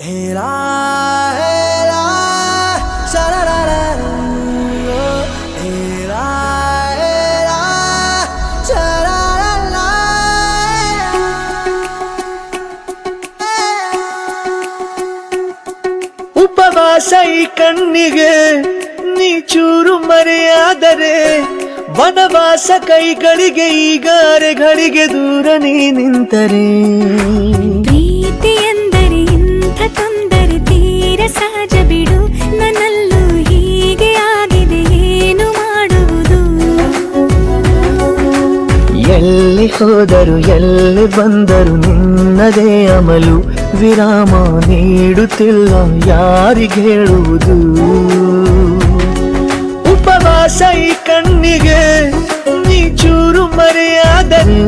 Ela, ela, sha-la-la-la, ela, ela, sha-la-la-la. ಉಪವಾಸ ಈ ಕಣ್ಣಿಗೆ ನೀ ಚೂರು ಮರೆಯಾದರೆ ವನವಾಸ ಕೈಗಳಿಗೆ ಈಗ ಅರೆಗಳಿಗೆ ದೂರ ನೀ ನಿಂತರೆ ಪ್ರೀತಿ ಎಂದರೆ ಇಂಥ ತೊಂದರೆ ತೀರ ಸಹಜ ಬಿಡು ನನ್ನಲ್ಲೂ ಹೀಗೆ ಆಗಿದೆ ಏನು ಮಾಡುವುದು ಎಲ್ಲಿ ಹೋದರು ಎಲ್ಲಿ ಬಂದರು ನಿನ್ನದೇ ಅಮಲು ವಿರಾಮ ನೀಡುತ್ತಿಲ್ಲ ಯಾರಿಗೆ ಹೇಳುವುದು ಉಪವಾಸ ಈ ಕಣ್ಣಿಗೆ ನೀ ಚೂರು ಮರೆಯಾದರೆ